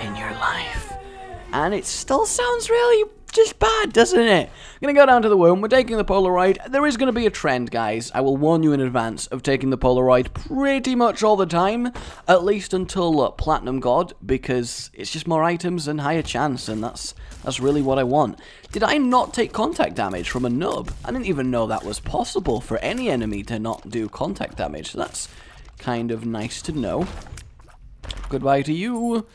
in your life. And it still sounds really just bad, doesn't it? I'm going to go down to the womb. We're taking the Polaroid. There is going to be a trend, guys. I will warn you in advance of taking the Polaroid pretty much all the time. At least until Platinum God, because it's just more items and higher chance, and that's really what I want. Did I not take contact damage from a nub? I didn't even know that was possible for any enemy to not do contact damage. So that's kind of nice to know. Goodbye to you.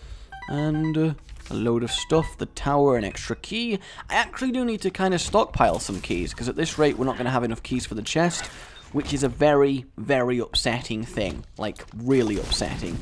And... a load of stuff, the tower, an extra key. I actually do need to kind of stockpile some keys, because at this rate we're not going to have enough keys for the chest, which is a very, very upsetting thing. Like, really upsetting.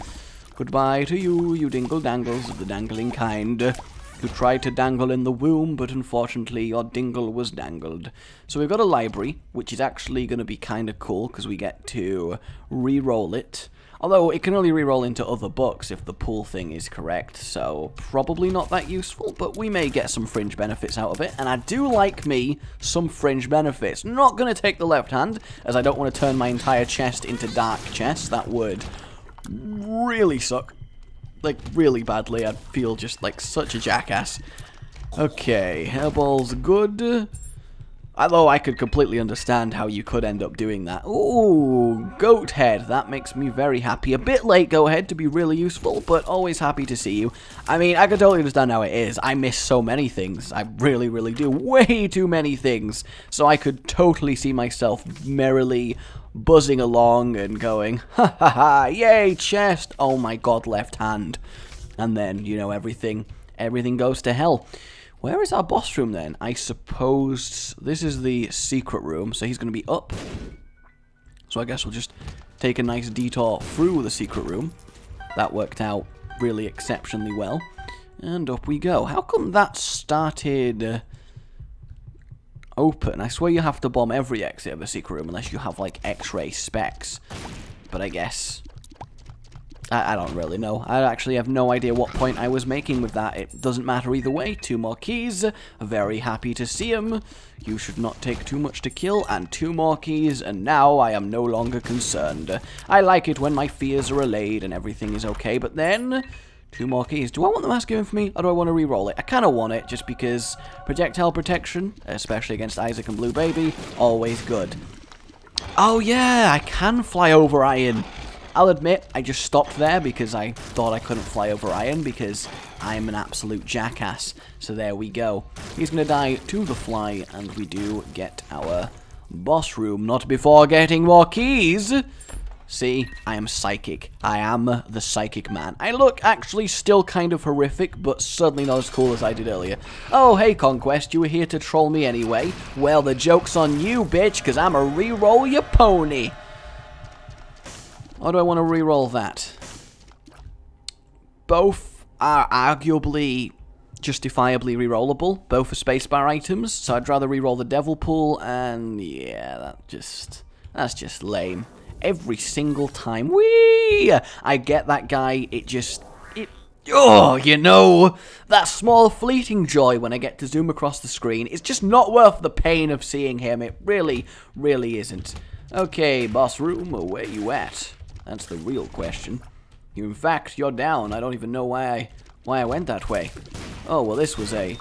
Goodbye to you, you dingle-dangles of the dangling kind, who tried to dangle in the womb, but unfortunately your dingle was dangled. So we've got a library, which is actually going to be kind of cool, because we get to re-roll it. Although, it can only reroll into other books if the pool thing is correct, so probably not that useful, but we may get some fringe benefits out of it, and I do like me some fringe benefits. Not going to take the left hand, as I don't want to turn my entire chest into dark chest. That would really suck. Like, really badly. I'd feel just like such a jackass. Okay, hairball's good. Although I could completely understand how you could end up doing that. Ooh, goat head. That makes me very happy. A bit late, goat head, to be really useful, but always happy to see you. I mean, I can totally understand how it is. I miss so many things. I really, really do. Way too many things. So I could totally see myself merrily buzzing along and going, ha ha ha, yay, chest. Oh my god, left hand. And then, you know, everything goes to hell. Where is our boss room then? I suppose this is the secret room, so he's going to be up. So I guess we'll just take a nice detour through the secret room. That worked out really exceptionally well. And up we go. How come that started open? I swear you have to bomb every exit of a secret room unless you have, like, X-ray specs. But I guess... I don't really know. I actually have no idea what point I was making with that. It doesn't matter either way. 2 more keys. Very happy to see them. You should not take too much to kill. And 2 more keys. And now I am no longer concerned. I like it when my fears are allayed and everything is okay. But then... 2 more keys. Do I want the mask given for me, or do I want to re-roll it? I kind of want it, just because projectile protection, especially against Isaac and Blue Baby, always good. Oh yeah, I can fly over iron. I'll admit, I just stopped there because I thought I couldn't fly over iron because I'm an absolute jackass. So there we go. He's going to die to the fly, and we do get our boss room. Not before getting more keys. See, I am psychic. I am the psychic man. I look actually still kind of horrific, but certainly not as cool as I did earlier. Oh, hey, Conquest, you were here to troll me anyway. Well, the joke's on you, bitch, because I'm a re-roll your pony. Or do I want to re-roll that? Both are arguably justifiably re-rollable. Both are spacebar items, so I'd rather re-roll the Devil Pool, and yeah, that's just lame. Every single time, whee! I get that guy, oh, you know, that small fleeting joy when I get to zoom across the screen, it's just not worth the pain of seeing him. It really, really isn't. Okay, boss room, where you at? That's the real question. In fact, you're down. I don't even know why I went that way. Oh, well, this was a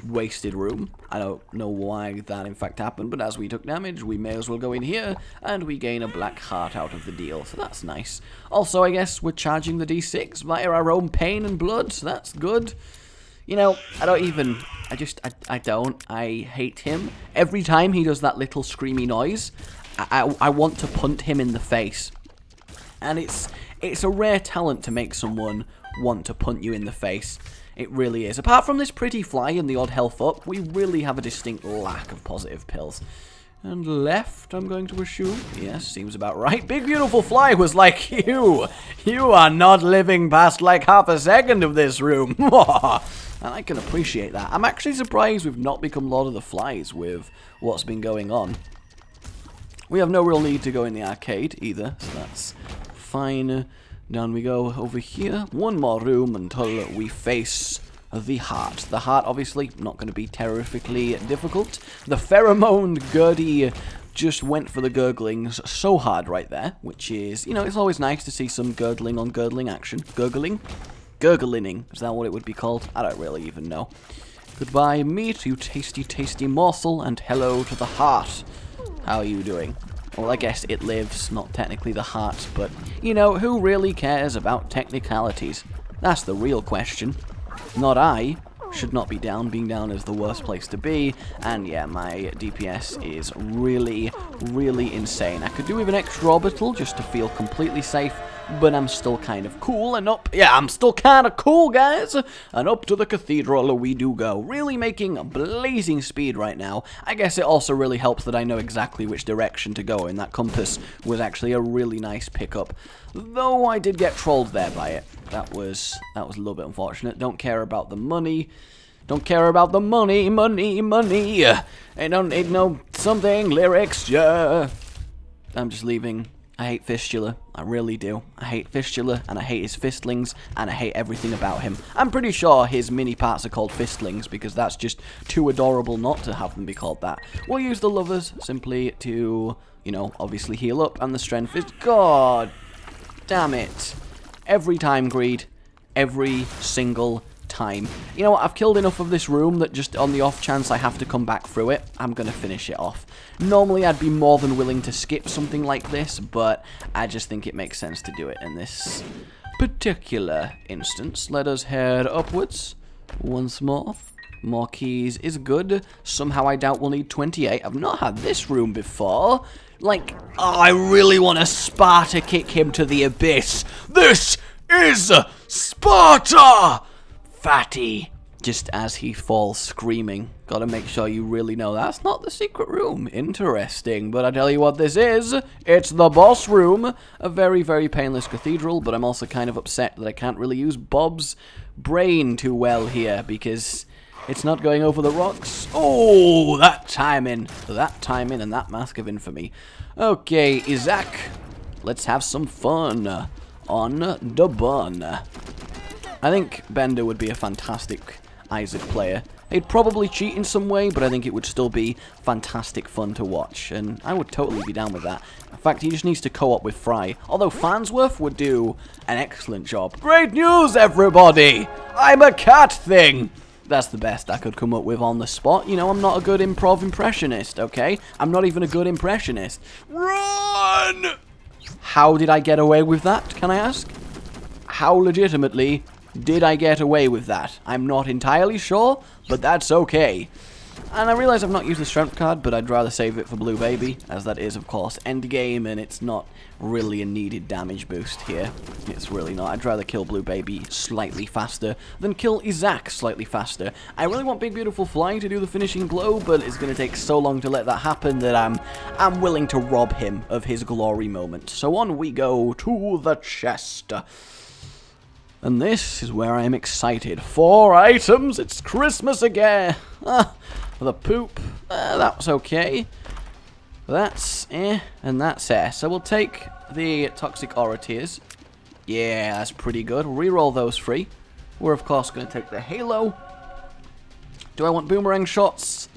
wasted room. I don't know why that in fact happened, but as we took damage, we may as well go in here, and we gain a black heart out of the deal, so that's nice. Also, I guess we're charging the D6 via our own pain and blood, so that's good. You know, I hate him. Every time he does that little screamy noise, I want to punt him in the face. And it's a rare talent to make someone want to punt you in the face. It really is. Apart from this pretty fly and the odd health up, we really have a distinct lack of positive pills. And left, I'm going to assume. Yes, seems about right. Big Beautiful Fly was like, you are not living past like half a second of this room. And I can appreciate that. I'm actually surprised we've not become Lord of the Flies with what's been going on. We have no real need to go in the arcade either, so that's fine. Down we go over here. One more room until we face the heart. The heart, obviously, not going to be terrifically difficult. The pheromone Gertie just went for the gurglings so hard right there, which is, you know, it's always nice to see some gurgling on gurgling action. Gurgling? Gurgling. Is that what it would be called? I don't really even know. Goodbye, meat, you tasty, tasty morsel, and hello to the heart. How are you doing? Well, I guess it lives, not technically the heart, but, you know, who really cares about technicalities? That's the real question. Not I. Should not be down. Being down is the worst place to be, and yeah, my DPS is really, really insane. I could do with an extra orbital just to feel completely safe, but I'm still kind of cool, and I'm still kind of cool, guys, and up to the cathedral we do go, really making blazing speed right now. I guess it also really helps that I know exactly which direction to go, and that compass was actually a really nice pickup, though I did get trolled there by it. That was a little bit unfortunate. Don't care about the money. Don't care about the money. I don't need no something lyrics, yeah. I'm just leaving. I hate Fistula. I really do. I hate Fistula, and I hate his fistlings, and I hate everything about him. I'm pretty sure his mini parts are called fistlings, because that's just too adorable not to have them be called that. We'll use the lovers simply to, you know, obviously heal up, and the strength is... God damn it. Every time, Greed. Every single time. You know what, I've killed enough of this room that just on the off chance I have to come back through it, I'm going to finish it off. Normally I'd be more than willing to skip something like this, but I just think it makes sense to do it in this particular instance. Let us head upwards once more. More keys is good. Somehow I doubt we'll need 28. I've not had this room before. Like, oh, I really want to Sparta kick him to the abyss. This is Sparta! Fatty. Just as he falls screaming. Gotta make sure you really know that's not the secret room. Interesting. But I tell you what this is. It's the boss room. A very, very painless cathedral. But I'm also kind of upset that I can't really use Bob's brain too well here. Because it's not going over the rocks. Oh, that timing. That timing and that mask of infamy. Okay, Isaac. Let's have some fun on the bun. I think Bender would be a fantastic Isaac player. He'd probably cheat in some way, but I think it would still be fantastic fun to watch, and I would totally be down with that. In fact, he just needs to co-op with Fry, although Farnsworth would do an excellent job. Great news, everybody! I'm a cat thing! That's the best I could come up with on the spot. You know, I'm not a good improv impressionist, okay? I'm not even a good impressionist. Run! How did I get away with that, can I ask? How legitimately did I get away with that? I'm not entirely sure, but that's okay. And I realize I've not used the strength card, but I'd rather save it for Blue Baby, as that is, of course, endgame, and it's not really a needed damage boost here. It's really not. I'd rather kill Blue Baby slightly faster than kill Isaac slightly faster. I really want Big Beautiful Fly to do the finishing blow, but it's going to take so long to let that happen that I'm willing to rob him of his glory moment. So on we go to the chest. And this is where I am excited. 4 items, it's Christmas again. The poop, that's okay. That's and that's So we'll take the Toxic Aura Tears. Yeah, that's pretty good. Reroll those 3. We're of course going to take the Halo. Do I want Boomerang Shots?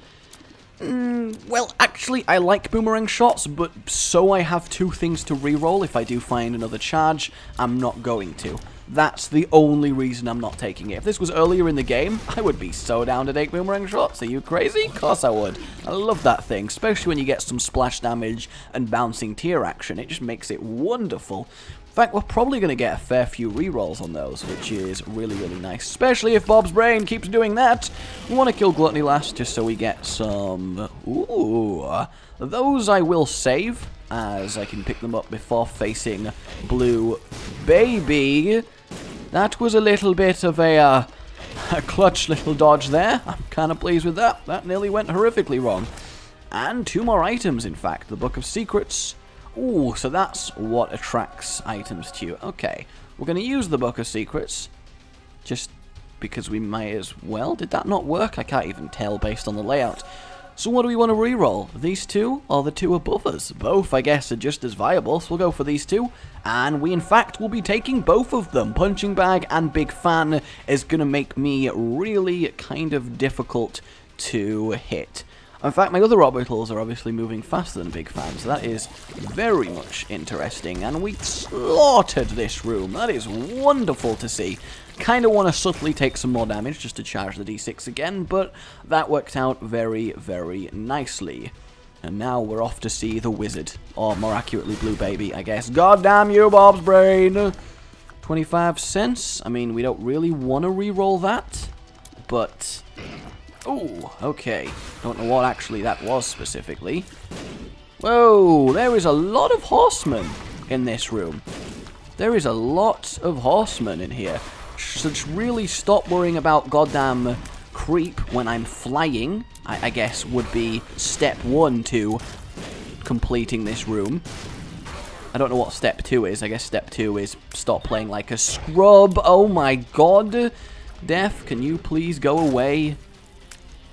Well, actually, I like Boomerang Shots, but so I have 2 things to reroll. If I do find another charge, I'm not going to. That's the only reason I'm not taking it. If this was earlier in the game, I would be so down to take Boomerang Shots. Are you crazy? Of course I would. I love that thing, especially when you get some splash damage and bouncing tier action. It just makes it wonderful. In fact, we're probably going to get a fair few rerolls on those, which is really, really nice. Especially if Bob's Brain keeps doing that. We want to kill Gluttony last, just so we get some... Ooh. Those I will save, as I can pick them up before facing Blue Baby. That was a little bit of a clutch little dodge there. I'm kind of pleased with that. That nearly went horrifically wrong. And 2 more items, in fact. The Book of Secrets. Ooh, so that's what attracts items to you. Okay, we're going to use the Book of Secrets, just because we might as well. Did that not work? I can't even tell based on the layout. So what do we want to reroll? These 2 or the 2 above us? Both, I guess, are just as viable, so we'll go for these 2. And we, in fact, will be taking both of them. Punching Bag and Big Fan is going to make me really kind of difficult to hit. In fact, my other orbitals are obviously moving faster than Big Fan, so that is very much interesting. And we slaughtered this room. That is wonderful to see. Kind of want to subtly take some more damage just to charge the D6 again, but that worked out very, very nicely. And now we're off to see the Wizard, or more accurately, Blue Baby, I guess. God damn you, Bob's Brain! 25 cents. I mean, we don't really want to re-roll that, but... Ooh, okay. Don't know what actually that was specifically. Whoa, there is a lot of horsemen in this room. There is a lot of horsemen in here. So just really stop worrying about goddamn creep when I'm flying, I guess would be step 1 to completing this room. I don't know what step 2 is. I guess step 2 is stop playing like a scrub. Oh my god. Def, can you please go away?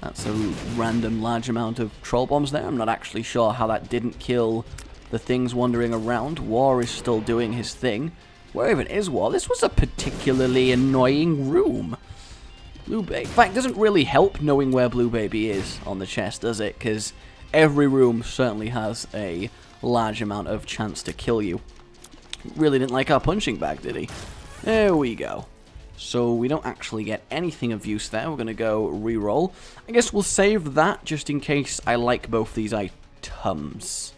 That's a random large amount of troll bombs there. I'm not actually sure how that didn't kill the things wandering around. War is still doing his thing. Where even is War? This was a particularly annoying room. Blue Baby. In fact, it doesn't really help knowing where Blue Baby is on the chest, does it? Because every room certainly has a large amount of chance to kill you. Really didn't like our punching bag, did he? There we go. So we don't actually get anything of use there. We're going to go re-roll. I guess we'll save that just in case I like both these items.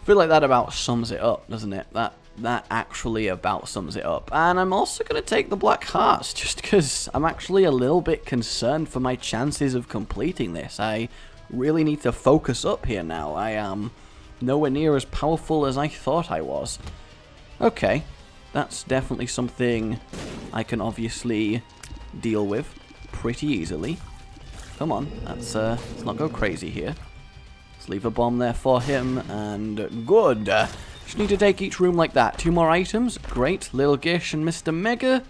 I feel like that about sums it up, doesn't it? That actually about sums it up. And I'm also going to take the Black Hearts just because I'm actually a little bit concerned for my chances of completing this. I really need to focus up here now. I am nowhere near as powerful as I thought I was. Okay. That's definitely something I can obviously deal with pretty easily. Come on, let's not go crazy here. Let's leave a bomb there for him, and good. Just need to take each room like that. 2 more items, great. Lil Gish and Mr. Mega.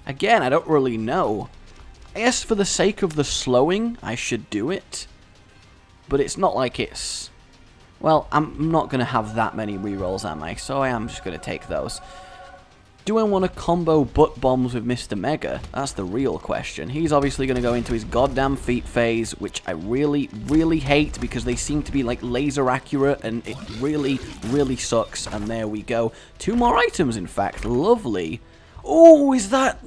Again, I don't really know. I guess for the sake of the slowing, I should do it. But it's not like it's... Well, I'm not going to have that many rerolls, am I? So I am just going to take those. Do I want to combo butt bombs with Mr. Mega? That's the real question. He's obviously going to go into his goddamn feet phase, which I really, really hate because they seem to be like laser accurate and it really, really sucks. And there we go. 2 more items, in fact. Lovely. Oh, is that...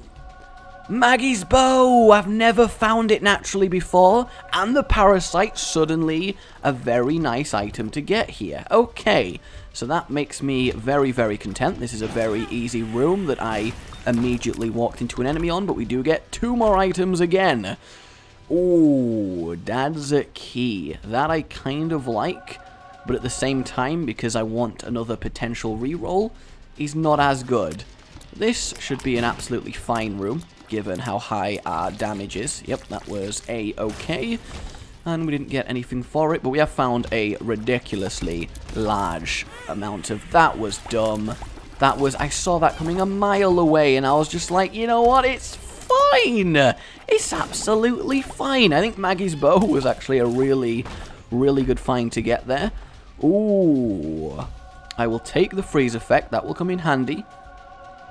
Maggie's bow! I've never found it naturally before, and the parasite suddenly a very nice item to get here. Okay, so that makes me very, very content. This is a very easy room that I immediately walked into an enemy on, but we do get 2 more items again. Ooh, Dad's key. That I kind of like, but at the same time, because I want another potential reroll, is not as good. This should be an absolutely fine room, given how high our damage is. Yep, that was A-okay. And we didn't get anything for it, but we have found a ridiculously large amount of... That was dumb. That was... I saw that coming a mile away, and I was just like, you know what? It's fine. It's absolutely fine. I think Maggie's bow was actually a really, really good find to get there. Ooh. I will take the freeze effect. That will come in handy.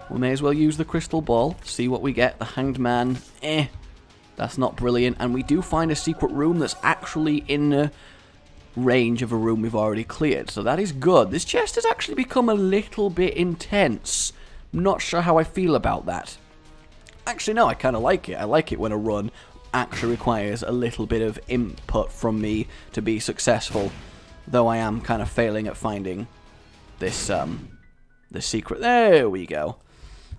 We may as well use the crystal ball. See what we get. The Hanged Man. That's not brilliant. And we do find a secret room that's actually in range of a room we've already cleared. So that is good. This chest has actually become a little bit intense. I'm not sure how I feel about that. Actually, no, I kind of like it. I like it when a run actually requires a little bit of input from me to be successful. Though I am kind of failing at finding this, the secret. There we go.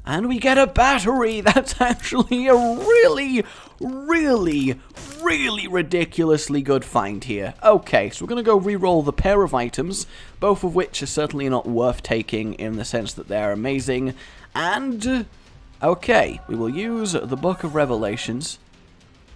And we get a battery. That's actually a really, really, really ridiculously good find here. Okay, so we're going to go re-roll the pair of items, both of which are certainly not worth taking in the sense that they're amazing. And, okay, we will use the Book of Revelations.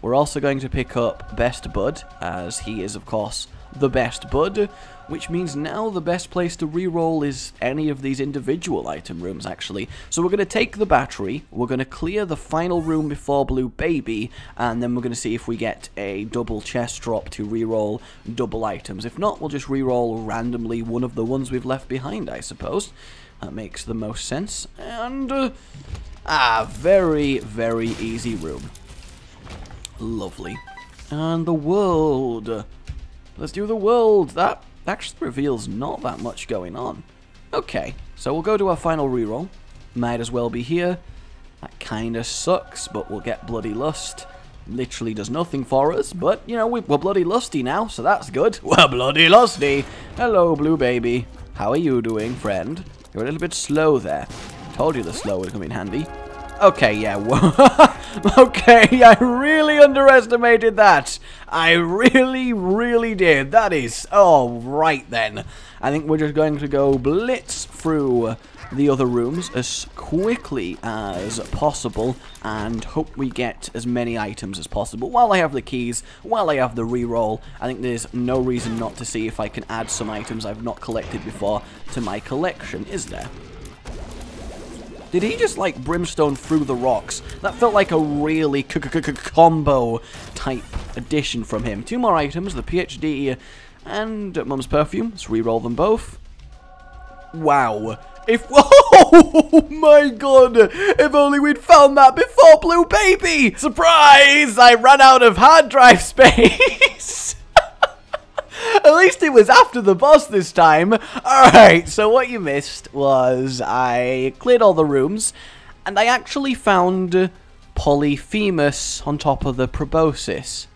We're also going to pick up Best Bud, as he is, of course, the best bud, which means now the best place to reroll is any of these individual item rooms, actually. So we're going to take the battery, we're going to clear the final room before Blue Baby, and then we're going to see if we get a double chest drop to reroll double items. If not, we'll just reroll randomly one of the ones we've left behind, I suppose. That makes the most sense. And, very, very easy room. Lovely. And the world. Let's do the world. That actually reveals not that much going on. Okay, so we'll go to our final reroll. Might as well be here. That kind of sucks, but we'll get Bloody Lust. Literally does nothing for us, but, you know, we're bloody lusty now, so that's good. We're bloody lusty. Hello, Blue Baby. How are you doing, friend? You're a little bit slow there. Told you the slow would come in handy. Okay, yeah. Okay, I really underestimated that. I really, really did. That is... Oh, right then. I think we're just going to go blitz through the other rooms as quickly as possible and hope we get as many items as possible. While I have the keys, while I have the reroll, I think there's no reason not to see if I can add some items I've not collected before to my collection, is there? Did he just, like, brimstone through the rocks? That felt like a really combo type addition from him. 2 more items, the PhD and Mum's Perfume. Let's re-roll them both. Wow. Oh my god! If only we'd found that before Blue Baby! Surprise! I ran out of hard drive space! At least it was after the boss this time. Alright, so what you missed was I cleared all the rooms, and I actually found Polyphemus on top of the proboscis.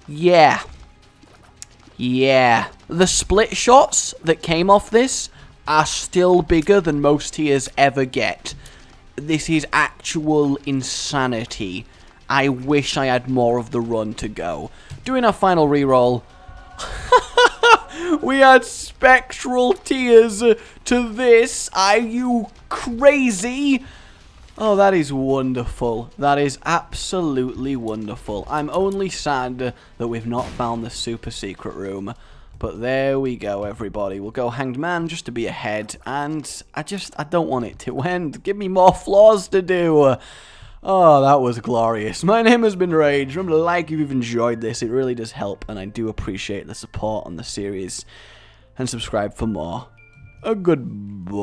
Yeah. Yeah. The split shots that came off this are still bigger than most tiers ever get. This is actual insanity. I wish I had more of the run to go. Doing our final reroll. We had spectral tears to this. Are you crazy? Oh, that is wonderful. That is absolutely wonderful. I'm only sad that we've not found the super secret room. But there we go, everybody. We'll go Hanged Man just to be ahead. And I don't want it to end. Give me more floors to do. Oh, that was glorious. My name has been Rage. Remember to like if you've enjoyed this. It really does help, and I do appreciate the support on the series. And subscribe for more. Goodbye.